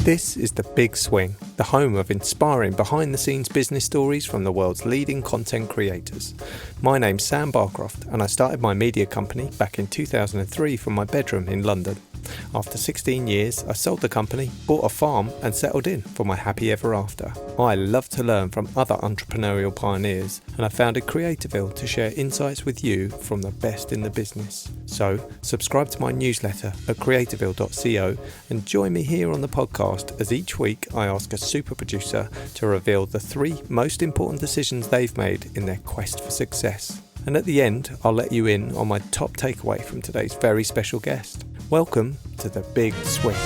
This is The Big Swing, the home of inspiring behind-the-scenes business stories from the world's leading content creators. My name's Sam Barcroft, and I started my media company back in 2003 from my bedroom in London. After 16 years, I sold the company, bought a farm, and settled in for my happy ever after. I love to learn from other entrepreneurial pioneers, and I founded Creativille to share insights with you from the best in the business. So, subscribe to my newsletter at creativille.co and join me here on the podcast as each week I ask a super producer to reveal the 3 most important decisions they've made in their quest for success. And at the end, I'll let you in on my top takeaway from today's very special guest. Welcome to The Big Swing.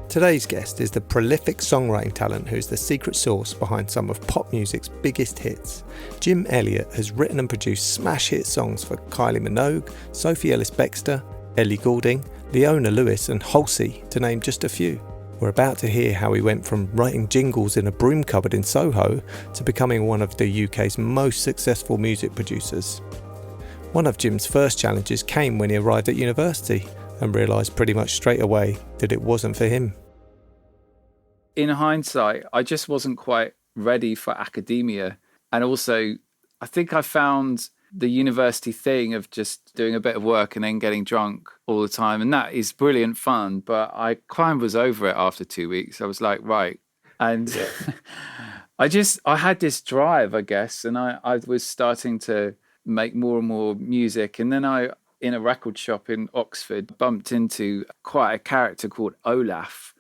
Today's guest is the prolific songwriting talent who's the secret sauce behind some of pop music's biggest hits. Jim Eliot has written and produced smash hit songs for Kylie Minogue, Sophie Ellis-Bextor, Ellie Leona Lewis and Halsey, to name just a few. We're about to hear how he went from writing jingles in a broom-cupboard in Soho to becoming one of the UK's most successful music producers. One of Jim's first challenges came when he arrived at university and realised pretty much straight away that it wasn't for him. In hindsight, I just wasn't quite ready for academia. And also, I think I found the university thing of just doing a bit of work and then getting drunk all the time. And that is brilliant fun. But I kind of was over it after 2 weeks. I was like, right. And I had this drive, I guess. And I was starting to make more and more music. And then in a record shop in Oxford, bumped into quite a character called Olaf,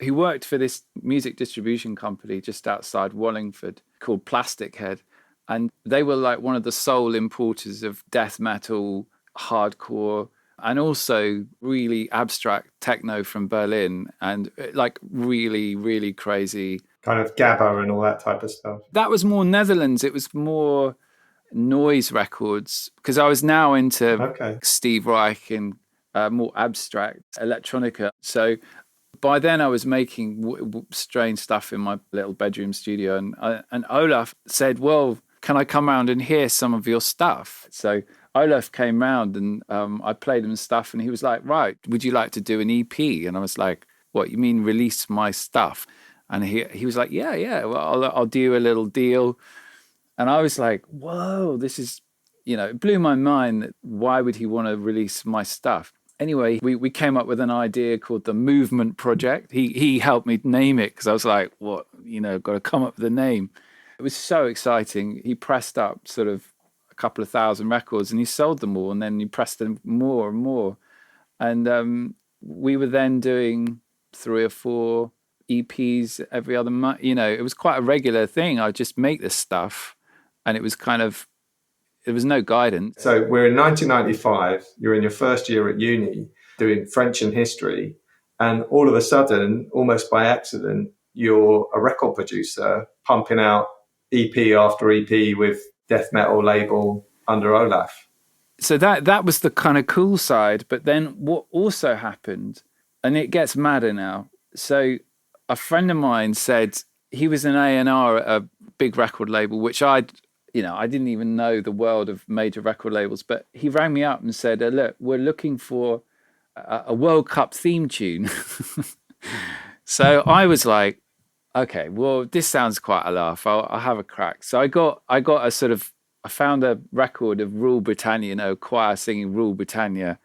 who worked for this music distribution company just outside Wallingford called Plastic Head. And they were like one of the sole importers of death metal, hardcore, and also really abstract techno from Berlin, and like really, really crazy. Kind of Gabba and all that type of stuff. That was more Netherlands. It was more noise records, because I was now into Steve Reich and more abstract electronica. So by then I was making strange stuff in my little bedroom studio. And Olaf said, well, can I come round and hear some of your stuff? So Olaf came round and I played him stuff and he was like, right, would you like to do an EP? And I was like, what, you mean release my stuff? And he was like, yeah, well, I'll do a little deal. And I was like, whoa, this is, it blew my mind. That why would he want to release my stuff? Anyway, we came up with an idea called the Movement Project. He helped me name it because I was like, what, got to come up with a name. It was so exciting. He pressed up sort of a couple of thousand records and he sold them all, and then he pressed them more and more. And we were then doing 3 or 4 EPs every other month. It was quite a regular thing. I would just make this stuff and it was kind of, there was no guidance. So we're in 1995, you're in your first year at uni doing French and history, and all of a sudden, almost by accident, you're a record producer pumping out EP after EP with death metal label under Olaf. So that was the kind of cool side. But then what also happened, and it gets madder now. So a friend of mine said he was an A&R at a big record label, which I didn't even know the world of major record labels, but he rang me up and said, look, we're looking for a World Cup theme tune. So I was like, okay, well, this sounds quite a laugh. I'll have a crack. So I got I found a record of Rule Britannia, choir singing Rule Britannia,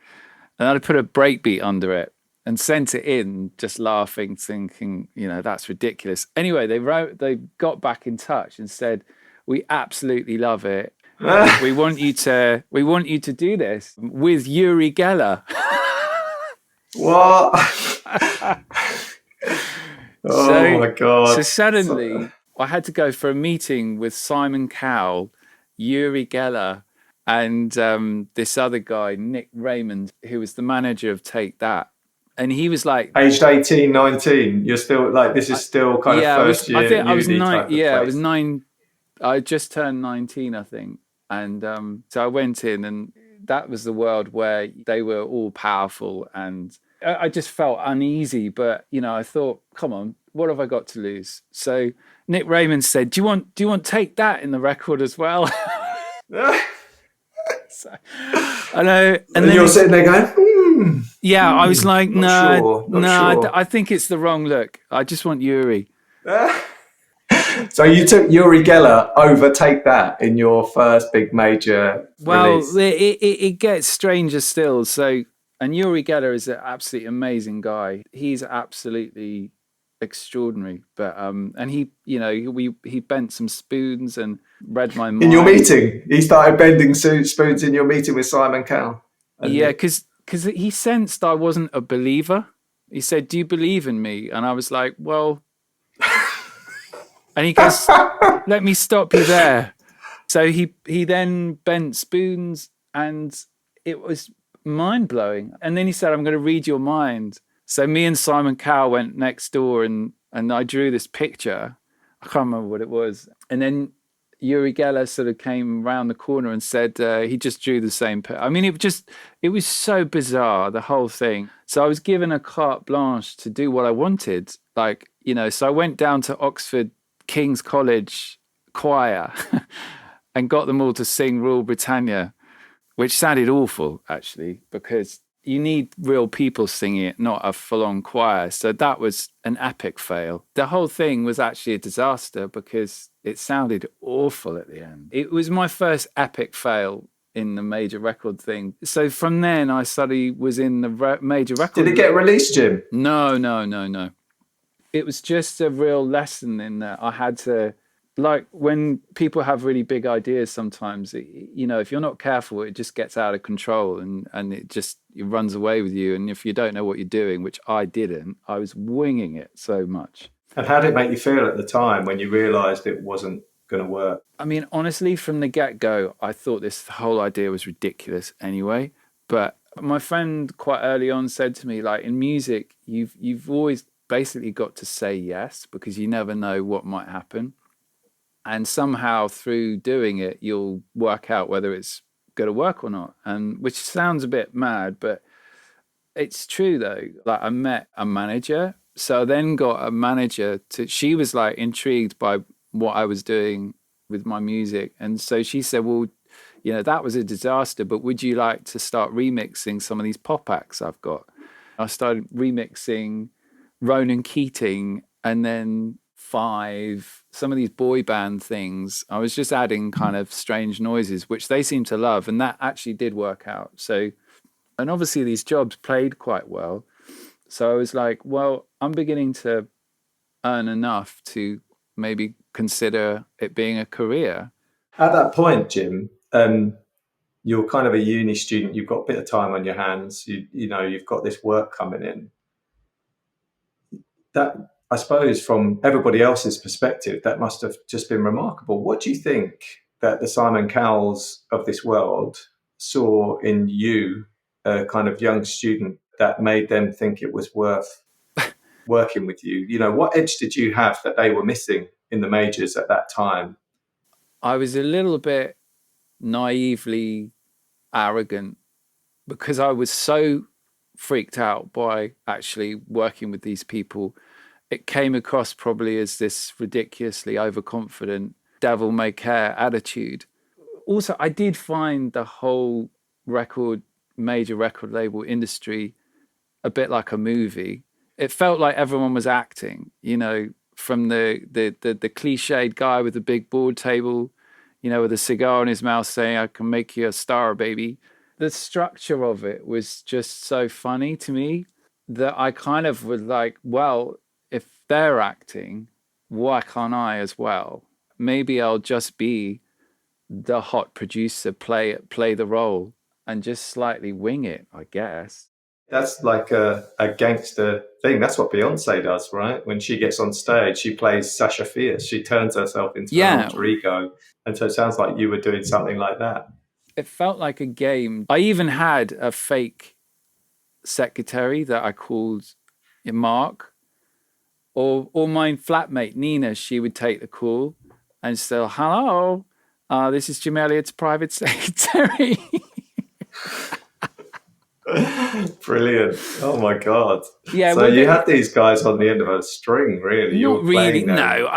and I put a breakbeat under it and sent it in, just laughing, thinking, that's ridiculous. Anyway, they got back in touch and said, we absolutely love it. We want you to do this with Uri Geller. What? Oh my God. So suddenly I had to go for a meeting with Simon Cowell, Uri Geller, and this other guy, Nick Raymond, who was the manager of Take That. And he was like... Aged 18, 19, you're still like, this is still kind of first year. I think I was 9. Yeah, I was 9. I just turned 19, I think. And so I went in, and that was the world where they were all powerful, and I just felt uneasy. But I thought, come on, what have I got to lose? So Nick Raymond said, "Do you want Take That in the record as well?" So, I know. And then you're sitting there going, I was like, not sure. I think it's the wrong look. I just want Yuri. So you took Uri Geller over Take That in your first big major release. Well, it gets stranger still. So, and Uri Geller is an absolutely amazing guy. He's absolutely extraordinary. But and he, he bent some spoons and read my mind. In your meeting, he started bending spoons in your meeting with Simon Cowell. Yeah, because he sensed I wasn't a believer. He said, "Do you believe in me?" And I was like, "Well." And he goes, "Let me stop you there." So he then bent spoons, and it was mind-blowing. And then he said, "I'm going to read your mind." So me and Simon Cowell went next door, and I drew this picture. I can't remember what it was. And then Uri Geller sort of came around the corner and said he just drew the same picture. I mean, it was so bizarre, the whole thing. So I was given a carte blanche to do what I wanted. So I went down to Oxford King's College choir and got them all to sing Rule Britannia, which sounded awful, actually, because you need real people singing it, not a full-on choir. So that was an epic fail. The whole thing was actually a disaster because it sounded awful at the end. It was my first epic fail in the major record thing. So from then I was in the major record. Did it get released, Jim? No. It was just a real lesson in that I had to, like when people have really big ideas sometimes, if you're not careful, it just gets out of control and it runs away with you. And if you don't know what you're doing, which I didn't, I was winging it so much. And how did it make you feel at the time when you realised it wasn't going to work? I mean, honestly, from the get-go, I thought this whole idea was ridiculous anyway. But my friend quite early on said to me, like, in music, you've always basically got to say yes because you never know what might happen. And somehow through doing it, you'll work out whether it's going to work or not. And which sounds a bit mad, but it's true though. Like I met a manager. So I then got a manager she was like intrigued by what I was doing with my music. And so she said, well, that was a disaster, but would you like to start remixing some of these pop acts I've got? I started remixing Ronan Keating and then Five, some of these boy band things. I was just adding kind of strange noises, which they seem to love. And that actually did work out. So, and obviously these jobs played quite well. So I was like, well, I'm beginning to earn enough to maybe consider it being a career. At that point, Jim, you're kind of a uni student. You've got a bit of time on your hands. You've got this work coming in. That, I suppose, from everybody else's perspective, that must have just been remarkable. What do you think that the Simon Cowells of this world saw in you, a kind of young student, that made them think it was worth working with you? What edge did you have that they were missing in the majors at that time? I was a little bit naively arrogant because I was so freaked out by actually working with these people. It came across probably as this ridiculously overconfident, devil-may-care attitude. Also, I did find the whole major record label industry a bit like a movie. It felt like everyone was acting, from the cliched guy with the big board table, with a cigar in his mouth saying, "I can make you a star, baby." The structure of it was just so funny to me that I kind of was like, well, if they're acting, why can't I as well? Maybe I'll just be the hot producer, play the role and just slightly wing it, I guess. That's like a gangster thing. That's what Beyonce does, right? When she gets on stage, she plays Sasha Fierce. She turns herself into an alter ego. And so it sounds like you were doing something like that. It felt like a game. I even had a fake secretary that I called Mark. Or my flatmate, Nina, she would take the call and say, "Hello, this is Jim Eliot's private secretary." Brilliant. Oh, my God. Yeah. So you had these guys on the end of a string, really? Not really, no.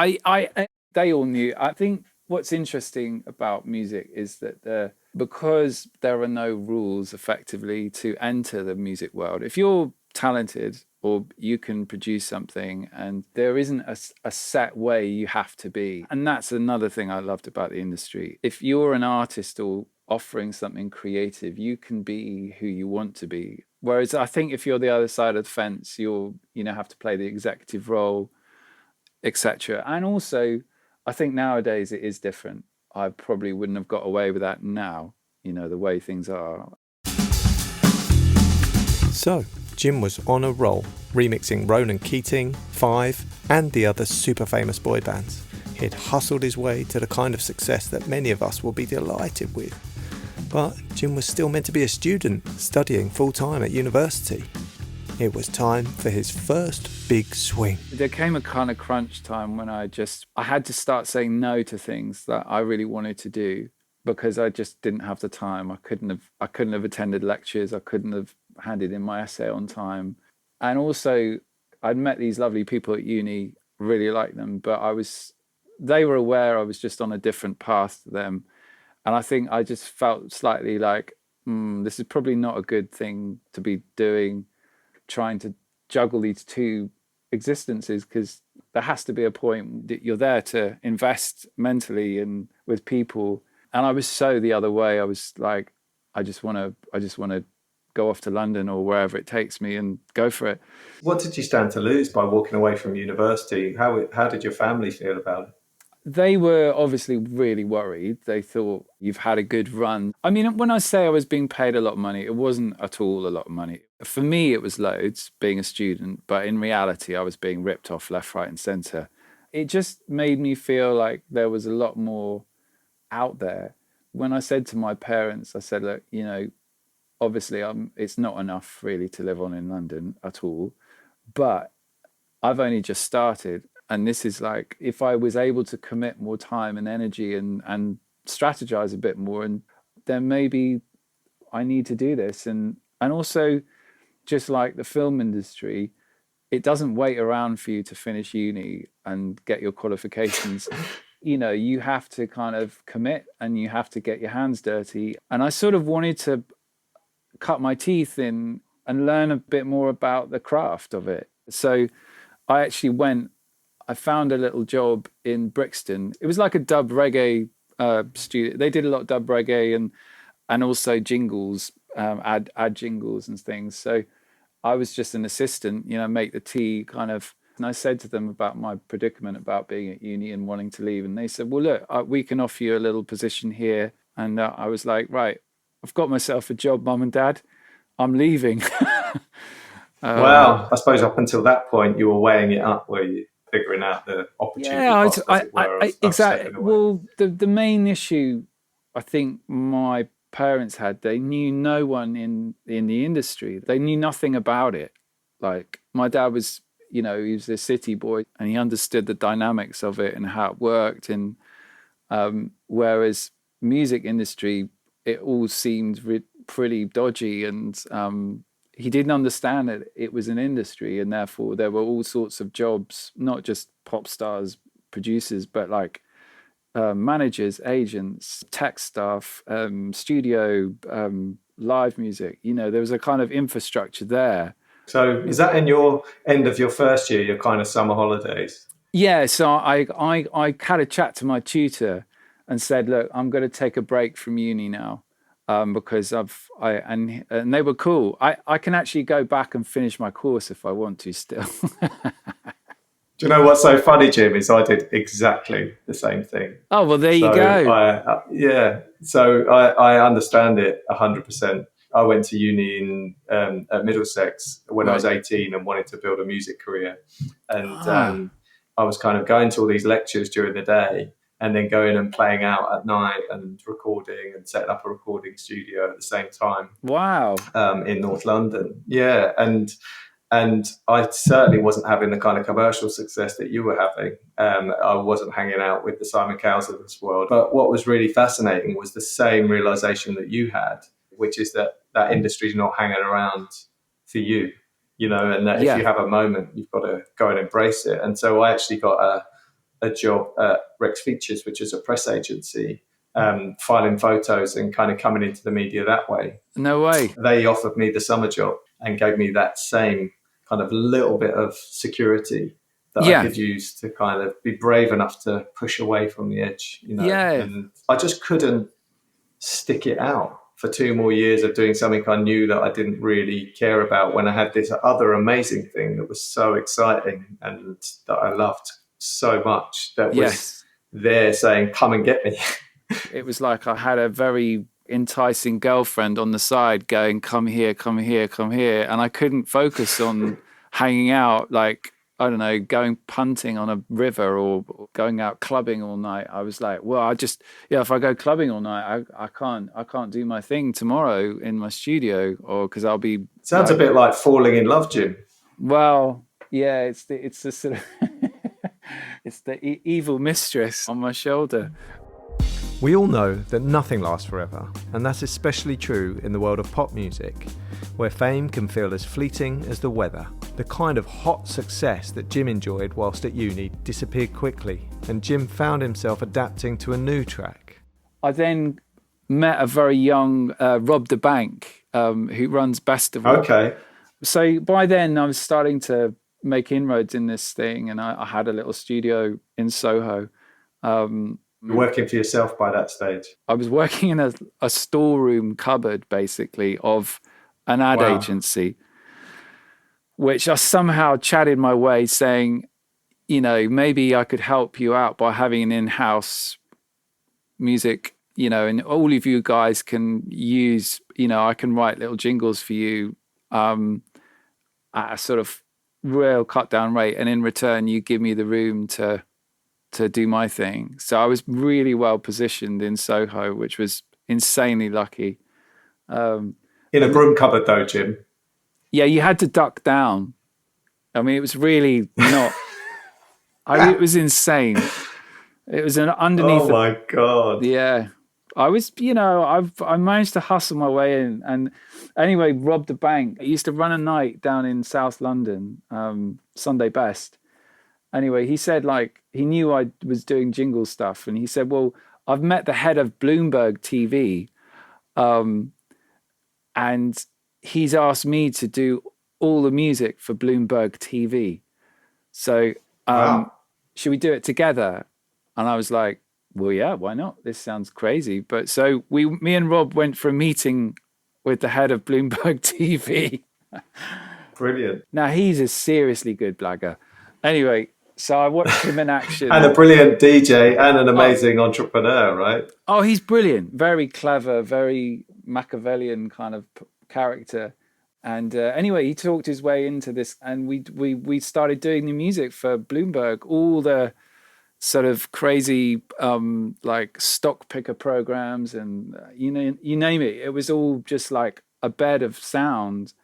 They all knew. I think what's interesting about music is that because there are no rules effectively to enter the music world, if you're talented or you can produce something and there isn't a set way you have to be. And that's another thing I loved about the industry. If you're an artist or offering something creative, you can be who you want to be. Whereas I think if you're the other side of the fence, you'll have to play the executive role, etc. And also, I think nowadays it is different. I probably wouldn't have got away with that now, the way things are. So, Jim was on a roll, remixing Ronan Keating, Five, and the other super famous boy bands. He'd hustled his way to the kind of success that many of us will be delighted with. But Jim was still meant to be a student, studying full-time at university. It was time for his first big swing. There came a kind of crunch time when I had to start saying no to things that I really wanted to do because I just didn't have the time. I couldn't have attended lectures. I couldn't have handed in my essay on time. And also, I'd met these lovely people at uni, really liked them, but they were aware I was just on a different path to them. And I think I just felt slightly like, this is probably not a good thing to be doing, trying to juggle these two existences, because there has to be a point that you're there to invest mentally and with people. And I was so the other way. I was like, I just want to go off to London or wherever it takes me and go for it. What did you stand to lose by walking away from university? How did your family feel about it? They were obviously really worried. They thought, you've had a good run. I mean, when I say I was being paid a lot of money, it wasn't at all a lot of money. For me, it was loads being a student, but in reality, I was being ripped off left, right and centre. It just made me feel like there was a lot more out there. When I said to my parents, I said, look, obviously it's not enough really to live on in London at all, but I've only just started. And this is like, if I was able to commit more time and energy and strategize a bit more, and then maybe I need to do this. And also, just like the film industry, it doesn't wait around for you to finish uni and get your qualifications. You have to kind of commit and you have to get your hands dirty. And I sort of wanted to cut my teeth in and learn a bit more about the craft of it. So I actually I found a little job in Brixton. It was like a dub reggae studio. They did a lot of dub reggae and also jingles, add jingles and things. So I was just an assistant, make the tea kind of. And I said to them about my predicament about being at uni and wanting to leave. And they said, well, look, we can offer you a little position here. And I was like, right, I've got myself a job, Mum and Dad. I'm leaving. Well, I suppose up until that point, you were weighing it up, were you? Figuring out the opportunity cost, as it were, exactly. Well, the main issue I think my parents had, they knew no one in the industry. They knew nothing about it. Like, my dad was, he was a city boy and he understood the dynamics of it and how it worked. And whereas music industry, it all seemed pretty dodgy, and he didn't understand that it was an industry, and therefore there were all sorts of jobs, not just pop stars, producers, but like managers, agents, tech staff, studio, live music. There was a kind of infrastructure there. So is that in your end of your first year, your kind of summer holidays? Yeah, so I had a chat to my tutor and said, look, I'm going to take a break from uni now. Because and they were cool. I can actually go back and finish my course if I want to still. Do you know what's so funny, Jim, is I did exactly the same thing. Oh, well, there you go. So I understand it 100%. I went to uni at Middlesex when I was 18 and wanted to build a music career. And I was kind of going to all these lectures during the day and then going and playing out at night and recording and setting up a recording studio at the same time. Wow. In North London. Yeah. And I certainly wasn't having the kind of commercial success that you were having. I wasn't hanging out with the Simon Cowells of this world. But what was really fascinating was the same realization that you had, which is that industry's not hanging around for you, and that if you have a moment, you've got to go and embrace it. And so I actually got a job at Rex Features, which is a press agency, filing photos and kind of coming into the media that way. No way. They offered me the summer job and gave me that same kind of little bit of security that I could use to kind of be brave enough to push away from the edge, you know. And I just couldn't stick it out for 2 more years of doing something I knew that I didn't really care about, when I had this other amazing thing that was so exciting and that I loved so much, that was there saying, come and get me. It was like I had a very enticing girlfriend on the side going, come here, come here, come here. And I couldn't focus on hanging out, like, I don't know, going punting on a river or going out clubbing all night. I was like, well, if I go clubbing all night, I can't do my thing tomorrow in my studio, or because I'll be. Sounds a bit like falling in love, Jim. Well, yeah, it's the sort of it's the evil mistress on my shoulder. We all know that nothing lasts forever, and that's especially true in the world of pop music, where fame can feel as fleeting as the weather. The kind of hot success that Jim enjoyed whilst at uni disappeared quickly, and Jim found himself adapting to a new track. I then met a very young Rob the Bank, who runs Bestival. Okay. So by then I was starting to make inroads in this thing, and I had a little studio in Soho. You're working for yourself by that stage? I was working in a storeroom cupboard, basically, of an ad agency, which I somehow chatted my way saying, you know, maybe I could help you out by having an in-house music, you know, and all of you guys can use, you know, I can write little jingles for you at a sort of real cut down rate. And in return, you give me the room to do my thing. So I was really well positioned in Soho, which was insanely lucky. In a broom cupboard though, Jim? Yeah, you had to duck down. I mean, it was really not... it was insane. It was underneath... Oh my God. Yeah. I was, you know, I managed to hustle my way in. And anyway, Rob the Bank, I used to run a night down in South London, Sunday Best. Anyway, he said, like, he knew I was doing jingle stuff. And he said, well, I've met the head of Bloomberg TV. And he's asked me to do all the music for Bloomberg TV. So should we do it together? And I was like, well, yeah, why not? This sounds crazy. But so me and Rob went for a meeting with the head of Bloomberg TV. Brilliant. Now, he's a seriously good blagger. Anyway, so I watched him in action. And a brilliant DJ and an amazing entrepreneur, right? Oh, he's brilliant. Very clever, very Machiavellian kind of character. And anyway, he talked his way into this, and we started doing the music for Bloomberg, all the sort of crazy like stock picker programs, and you name it. It was all just like a bed of sound.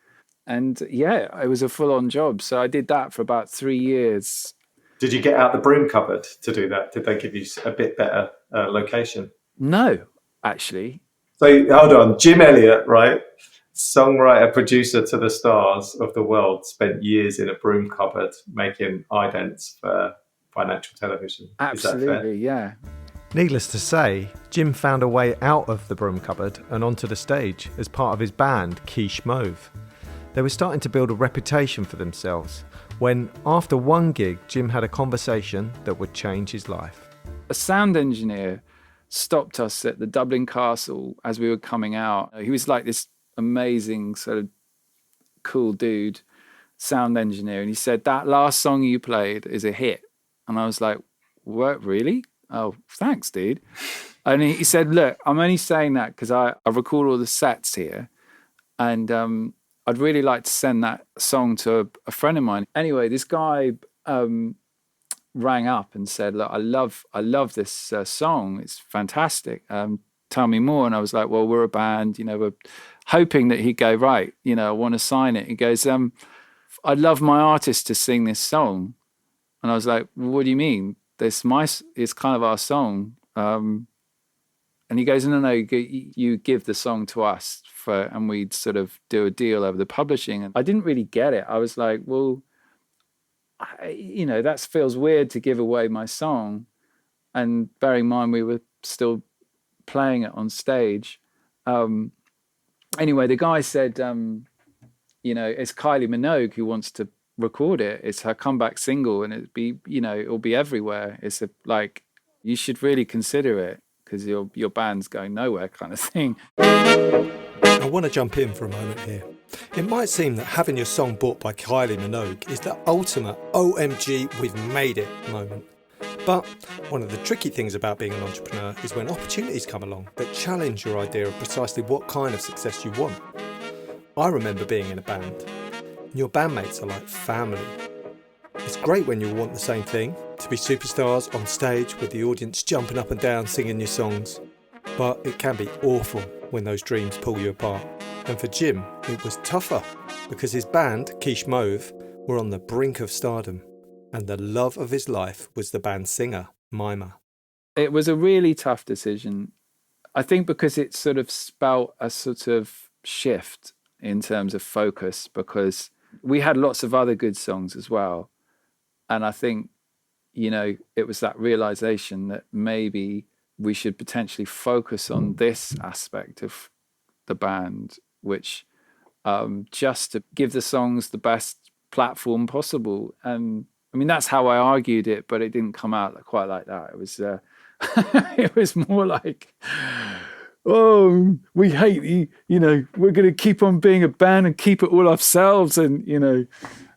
And yeah, it was a full-on job. So I did that for about 3 years. Did you get out the broom cupboard to do that? Did they give you a bit better location? No, actually. So hold on, Jim Eliot, right? Songwriter, producer to the stars of the world, spent years in a broom cupboard making idents for financial television. Absolutely, yeah. Needless to say, Jim found a way out of the broom cupboard and onto the stage as part of his band, Quiche Mauve. They were starting to build a reputation for themselves when, after one gig, Jim had a conversation that would change his life. A sound engineer stopped us at the Dublin Castle as we were coming out. He was like this amazing sort of cool dude, sound engineer, and he said, that last song you played is a hit. And I was like, what, really? Oh, thanks, dude. And he said, look, I'm only saying that because I record all the sets here, and I'd really like to send that song to a friend of mine. Anyway, this guy rang up and said, look, I love this song. It's fantastic. Tell me more. And I was like, well, we're a band, we're hoping that he'd go, right, I want to sign it. He goes, I'd love my artist to sing this song. And I was like, what do you mean? It's kind of our song. And he goes, no, you give the song to us and we'd sort of do a deal over the publishing. And I didn't really get it. I was like, well, that feels weird to give away my song. And bearing in mind, we were still playing it on stage. Anyway, the guy said, it's Kylie Minogue who wants to record it. It's her comeback single, and it'll be everywhere. It's you should really consider it because your band's going nowhere, kind of thing. I want to jump in for a moment here. It might seem that having your song bought by Kylie Minogue is the ultimate OMG, we've made it moment. But one of the tricky things about being an entrepreneur is when opportunities come along that challenge your idea of precisely what kind of success you want. I remember being in a band, and your bandmates are like family. It's great when you want the same thing, to be superstars on stage with the audience jumping up and down singing your songs. But it can be awful when those dreams pull you apart. And for Jim, it was tougher because his band, Quiche Mauve, were on the brink of stardom. And the love of his life was the band's singer, Mima. It was a really tough decision. I think because it sort of spelt a sort of shift in terms of focus, because we had lots of other good songs as well. And I think, it was that realization that maybe we should potentially focus on this aspect of the band, which just to give the songs the best platform possible. And I mean, that's how I argued it, but it didn't come out quite like that. It was it was more like, oh, we hate we're going to keep on being a band and keep it all ourselves. And,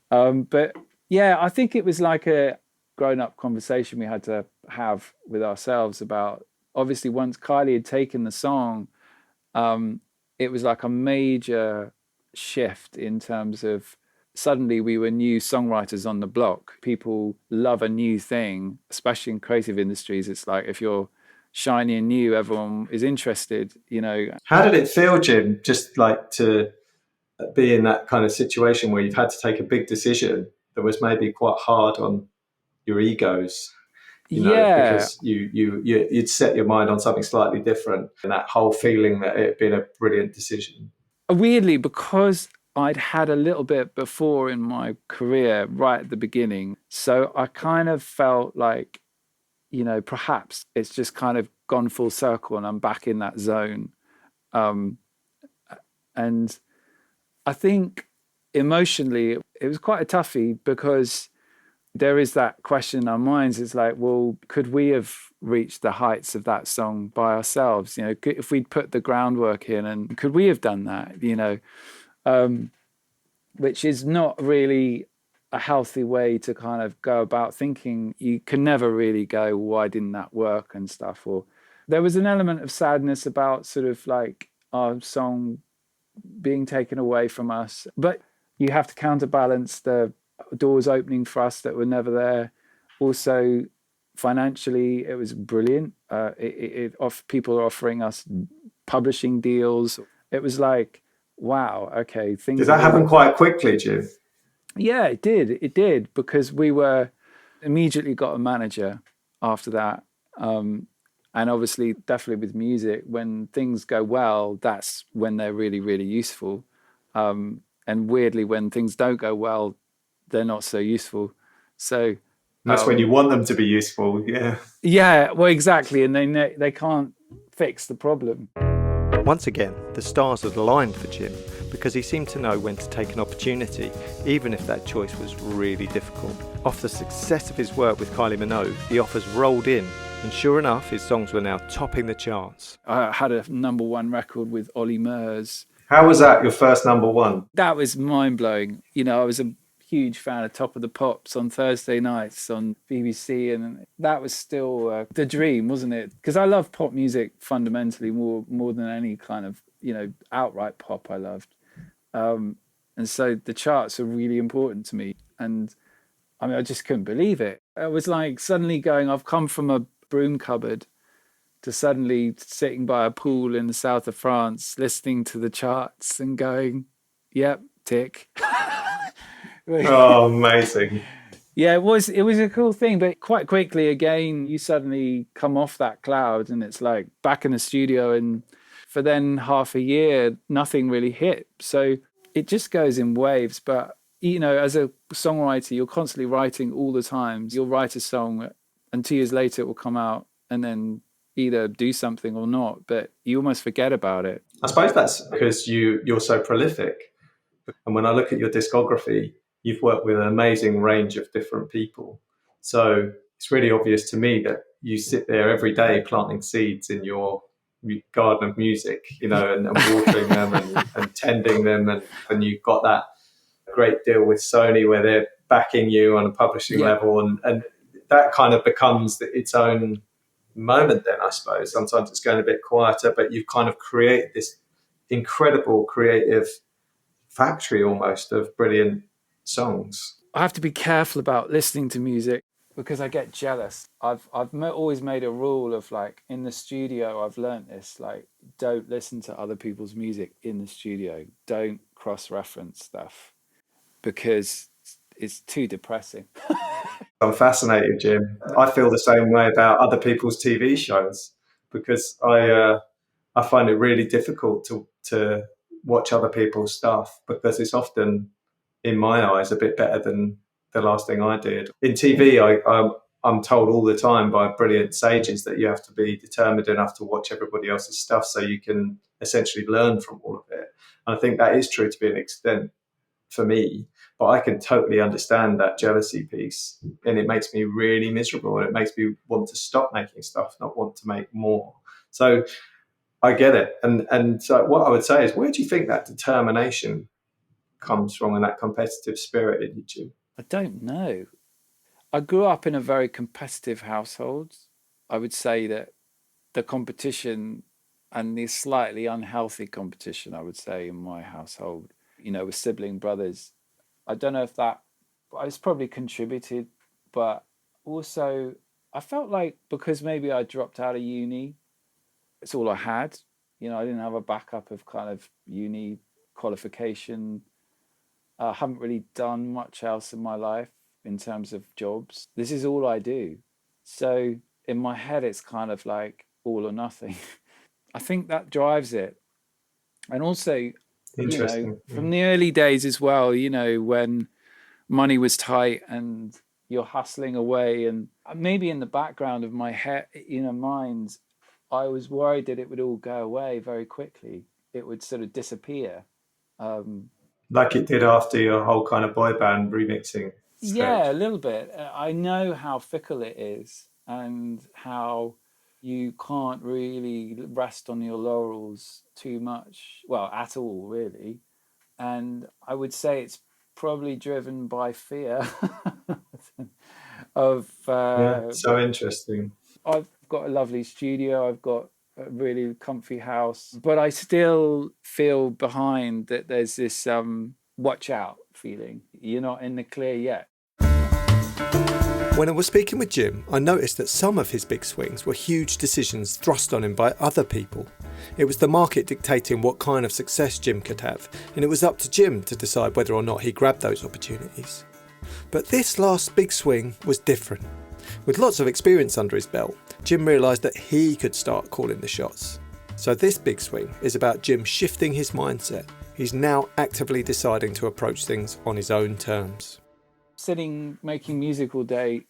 but yeah, I think it was like a grown-up conversation we had to have with ourselves about, obviously, once Kylie had taken the song, it was like a major shift in terms of suddenly we were new songwriters on the block. People love a new thing, especially in creative industries. It's like if you're shiny and new, everyone is interested, How did it feel, Jim, just like to be in that kind of situation where you've had to take a big decision that was maybe quite hard on your egos? Because you'd set your mind on something slightly different, and that whole feeling that it had been a brilliant decision. Weirdly, because I'd had a little bit before in my career right at the beginning, so I kind of felt like, perhaps it's just kind of gone full circle and I'm back in that zone. And I think emotionally it was quite a toughie, because there is that question in our minds. It's like, well, could we have reached the heights of that song by ourselves? If we'd put the groundwork in, and could we have done that? Which is not really a healthy way to kind of go about thinking. You can never really go, why didn't that work and stuff? Or there was an element of sadness about sort of like our song being taken away from us. But you have to counterbalance the doors opening for us that were never there. Also, financially, it was brilliant. People are offering us publishing deals. It was like, wow, okay. Did that happen quite quickly, Jim? Yeah, it did. It did, because we were immediately got a manager after that. And obviously, definitely with music, when things go well, that's when they're really, really useful. And weirdly, when things don't go well, they're not so useful. So that's when you want them to be useful. Yeah, well, exactly. And they can't fix the problem. Once again, the stars had aligned for Jim, because he seemed to know when to take an opportunity, even if that choice was really difficult. Off the success of his work with Kylie Minogue, the offers rolled in, and sure enough, his songs were now topping the charts. I had a #1 record with Olly Murs. How was that, your first #1? That was mind-blowing. I was a huge fan of Top of the Pops on Thursday nights on BBC, and that was still the dream, wasn't it? Because I love pop music fundamentally more than any kind of outright pop I loved, and so the charts are really important to me. And I mean, I just couldn't believe it. I was like suddenly going, I've come from a broom cupboard to suddenly sitting by a pool in the south of France, listening to the charts and going, yep, tick. Oh, amazing. Yeah, it was a cool thing, but quite quickly again you suddenly come off that cloud and it's like back in the studio, and for then half a year nothing really hit. So it just goes in waves. But as a songwriter, you're constantly writing all the time. You'll write a song and 2 years later it will come out and then either do something or not, but you almost forget about it. I suppose that's because you're so prolific. And when I look at your discography, you've worked with an amazing range of different people. So it's really obvious to me that you sit there every day planting seeds in your garden of music, and watering them and tending them. And you've got that great deal with Sony where they're backing you on a publishing level. And that kind of becomes its own moment then, I suppose. Sometimes it's going a bit quieter, but you've kind of created this incredible creative factory almost of brilliant songs. I have to be careful about listening to music because I get jealous. I've always made a rule of, like, in the studio, I've learnt this, like, don't listen to other people's music in the studio. Don't cross-reference stuff because it's too depressing. I'm fascinated, Jim. I feel the same way about other people's TV shows because I find it really difficult to watch other people's stuff because it's often, in my eyes, a bit better than the last thing I did. In TV, I'm told all the time by brilliant sages that you have to be determined enough to watch everybody else's stuff so you can essentially learn from all of it. And I think that is true to an extent for me, but I can totally understand that jealousy piece, and it makes me really miserable, and it makes me want to stop making stuff, not want to make more. So I get it. And so what I would say is, where do you think that determination comes from and that competitive spirit in you, Jim? I don't know. I grew up in a very competitive household. I would say that the competition, and the slightly unhealthy competition, I would say, in my household, with sibling brothers, I don't know if that it's probably contributed, but also I felt like because maybe I dropped out of uni, it's all I had. I didn't have a backup of kind of uni qualification. I haven't really done much else in my life in terms of jobs. This is all I do. So in my head, it's kind of like all or nothing. I think that drives it. And also, from the early days as well, when money was tight and you're hustling away, and maybe in the background of my head, mind, I was worried that it would all go away very quickly. It would sort of disappear. Like it did after your whole kind of boy band remixing stage. Yeah, a little bit. I know how fickle it is and how you can't really rest on your laurels too much, well, at all, really. And I would say it's probably driven by fear of... so interesting. I've got a lovely studio. I've got a really comfy house, but I still feel behind that there's this watch out feeling. You're not in the clear yet. When I was speaking with Jim, I noticed that some of his big swings were huge decisions thrust on him by other people. It was the market dictating what kind of success Jim could have, and it was up to Jim to decide whether or not he grabbed those opportunities. But this last big swing was different. With lots of experience under his belt, Jim realised that he could start calling the shots. So this big swing is about Jim shifting his mindset. He's now actively deciding to approach things on his own terms. Sitting making music all day,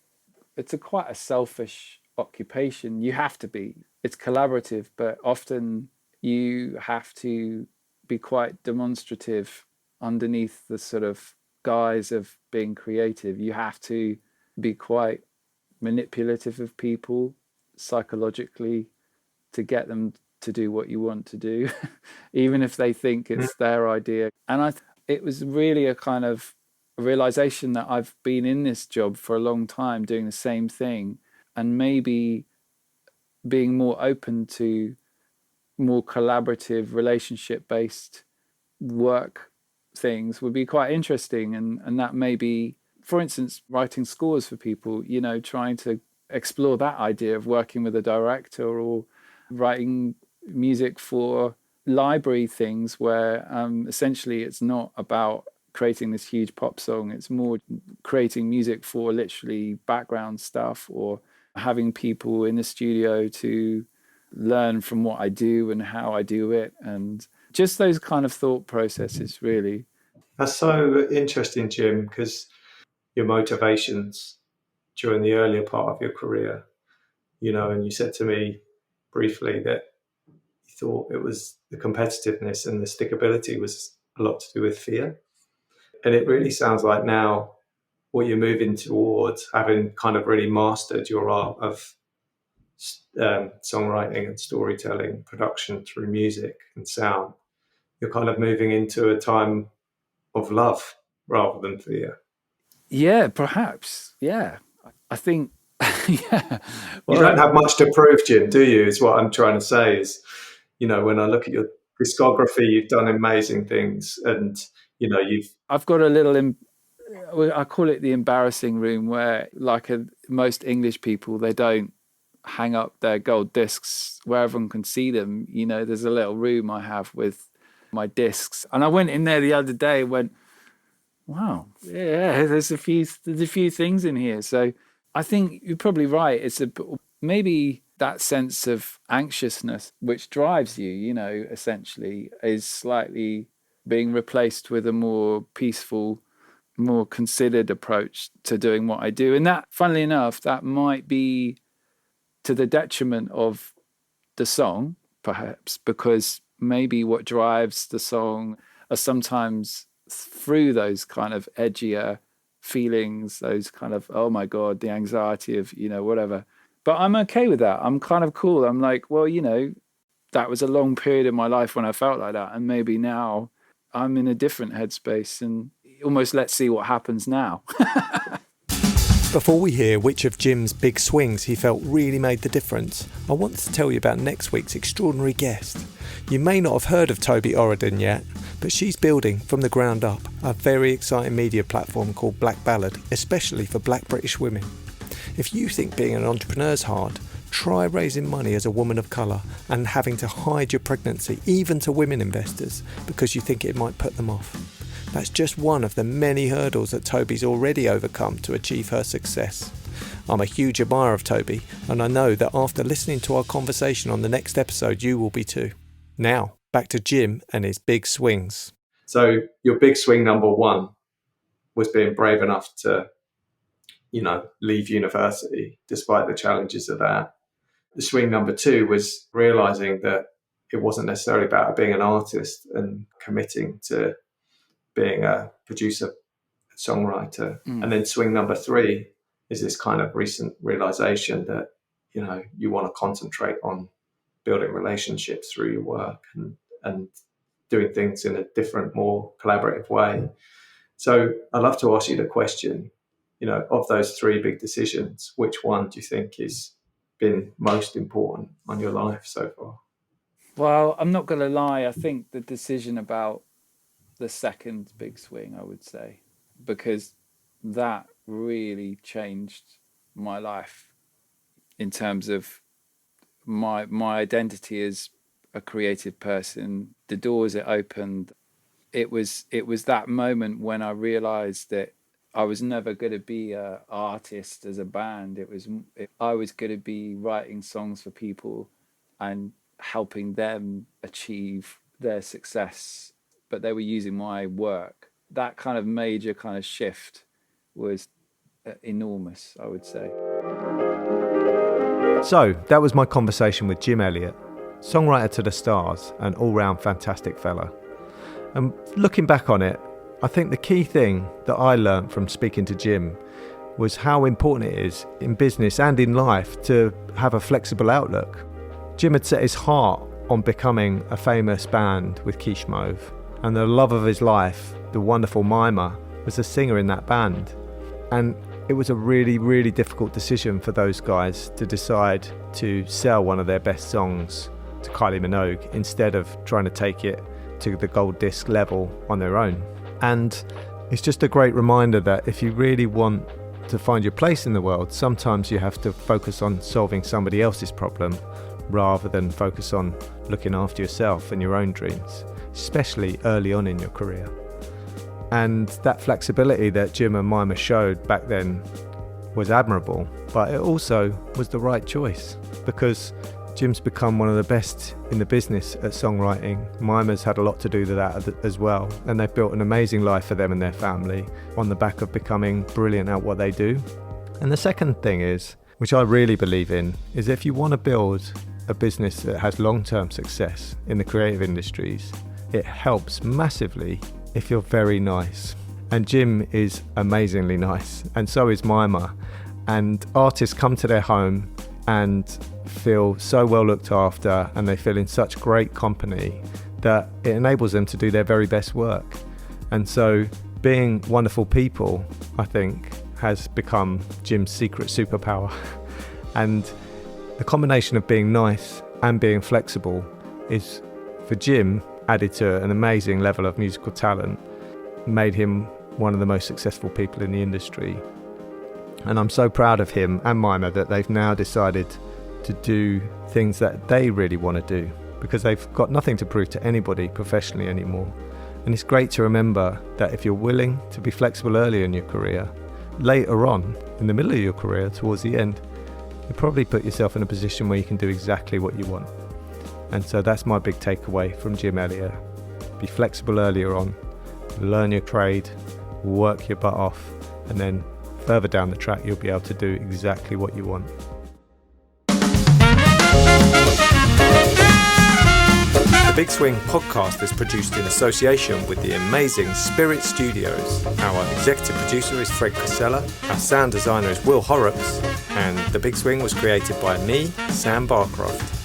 it's quite a selfish occupation. You have to be. It's collaborative, but often you have to be quite demonstrative underneath the sort of guise of being creative. You have to be quite manipulative of people psychologically to get them to do what you want to do, even if they think it's their idea. And it was really a kind of realization that I've been in this job for a long time doing the same thing, and maybe being more open to more collaborative relationship-based work things would be quite interesting. And that may be, for instance, writing scores for people, trying to explore that idea of working with a director, or writing music for library things where essentially it's not about creating this huge pop song. It's more creating music for literally background stuff, or having people in the studio to learn from what I do and how I do it, and just those kind of thought processes, really. That's so interesting, Jim, because your motivations during the earlier part of your career, and you said to me briefly that you thought it was the competitiveness and the stickability was a lot to do with fear. And it really sounds like now what you're moving towards, having kind of really mastered your art of songwriting and storytelling, production through music and sound, you're kind of moving into a time of love rather than fear. Yeah, perhaps. Yeah. I think, yeah. Well, you don't have much to prove, Jim, do you? Is what I'm trying to say is, when I look at your discography, you've done amazing things and, I've got a little, I call it the embarrassing room where most English people, they don't hang up their gold discs where everyone can see them. There's a little room I have with my discs. And I went in there the other day and went, wow, yeah, there's a few things in here. So I think you're probably right. It's maybe that sense of anxiousness which drives you, essentially is slightly being replaced with a more peaceful, more considered approach to doing what I do. And that, funnily enough, that might be to the detriment of the song, perhaps, because maybe what drives the song are sometimes through those kind of edgier feelings, those kind of, oh my God, the anxiety of, whatever. But I'm okay with that. I'm kind of cool. I'm like, well, that was a long period in my life when I felt like that. And maybe now I'm in a different headspace and almost let's see what happens now. Before we hear which of Jim's big swings he felt really made the difference, I want to tell you about next week's extraordinary guest. You may not have heard of Toby Oridon yet, but she's building from the ground up a very exciting media platform called Black Ballad, especially for Black British women. If you think being an entrepreneur's hard, try raising money as a woman of colour and having to hide your pregnancy even to women investors because you think it might put them off. That's just one of the many hurdles that Toby's already overcome to achieve her success. I'm a huge admirer of Toby, and I know that after listening to our conversation on the next episode, you will be too. Now, back to Jim and his big swings. So your big swing number one was being brave enough to, leave university despite the challenges of that. The swing number two was realizing that it wasn't necessarily about being an artist and committing to being a producer, songwriter. And then swing number three is this kind of recent realization that, you want to concentrate on building relationships through your work and doing things in a different, more collaborative way. So I'd love to ask you the question, of those three big decisions, which one do you think has been most important on your life so far? Well, I'm not going to lie. I think the decision about the second big swing, I would say, because that really changed my life in terms of my identity as a creative person, the doors it opened. It was that moment when I realized that I was never going to be an artist as a band. I was going to be writing songs for people and helping them achieve their success, but they were using my work. That kind of major kind of shift was enormous, I would say. So that was my conversation with Jim Eliot, songwriter to the stars, an all-round fantastic fella. And looking back on it, I think the key thing that I learned from speaking to Jim was how important it is in business and in life to have a flexible outlook. Jim had set his heart on becoming a famous band with Quiche Mauve, and the love of his life, the wonderful mimer, was a singer in that band. And it was a really, really difficult decision for those guys to decide to sell one of their best songs to Kylie Minogue instead of trying to take it to the gold disc level on their own. And it's just a great reminder that if you really want to find your place in the world, sometimes you have to focus on solving somebody else's problem rather than focus on looking after yourself and your own dreams, especially early on in your career. And that flexibility that Jim and Mima showed back then was admirable, but it also was the right choice, because Jim's become one of the best in the business at songwriting. Mima's had a lot to do with that as well, and they've built an amazing life for them and their family on the back of becoming brilliant at what they do. And the second thing is, which I really believe in, is if you want to build a business that has long-term success in the creative industries, it helps massively if you're very nice. And Jim is amazingly nice, and so is Mima. And artists come to their home and feel so well looked after, and they feel in such great company that it enables them to do their very best work. And so being wonderful people, I think, has become Jim's secret superpower. And the combination of being nice and being flexible is, for Jim, added to an amazing level of musical talent, made him one of the most successful people in the industry. And I'm so proud of him and Mima that they've now decided to do things that they really want to do, because they've got nothing to prove to anybody professionally anymore. And it's great to remember that if you're willing to be flexible early in your career, later on, in the middle of your career, towards the end, you probably put yourself in a position where you can do exactly what you want. And so that's my big takeaway from Jim Elliot. Be flexible earlier on, learn your trade, work your butt off, and then further down the track you'll be able to do exactly what you want. The Big Swing podcast is produced in association with the amazing Spirit Studios. Our executive producer is Fred Casella, our sound designer is Will Horrocks, and The Big Swing was created by me, Sam Barcroft.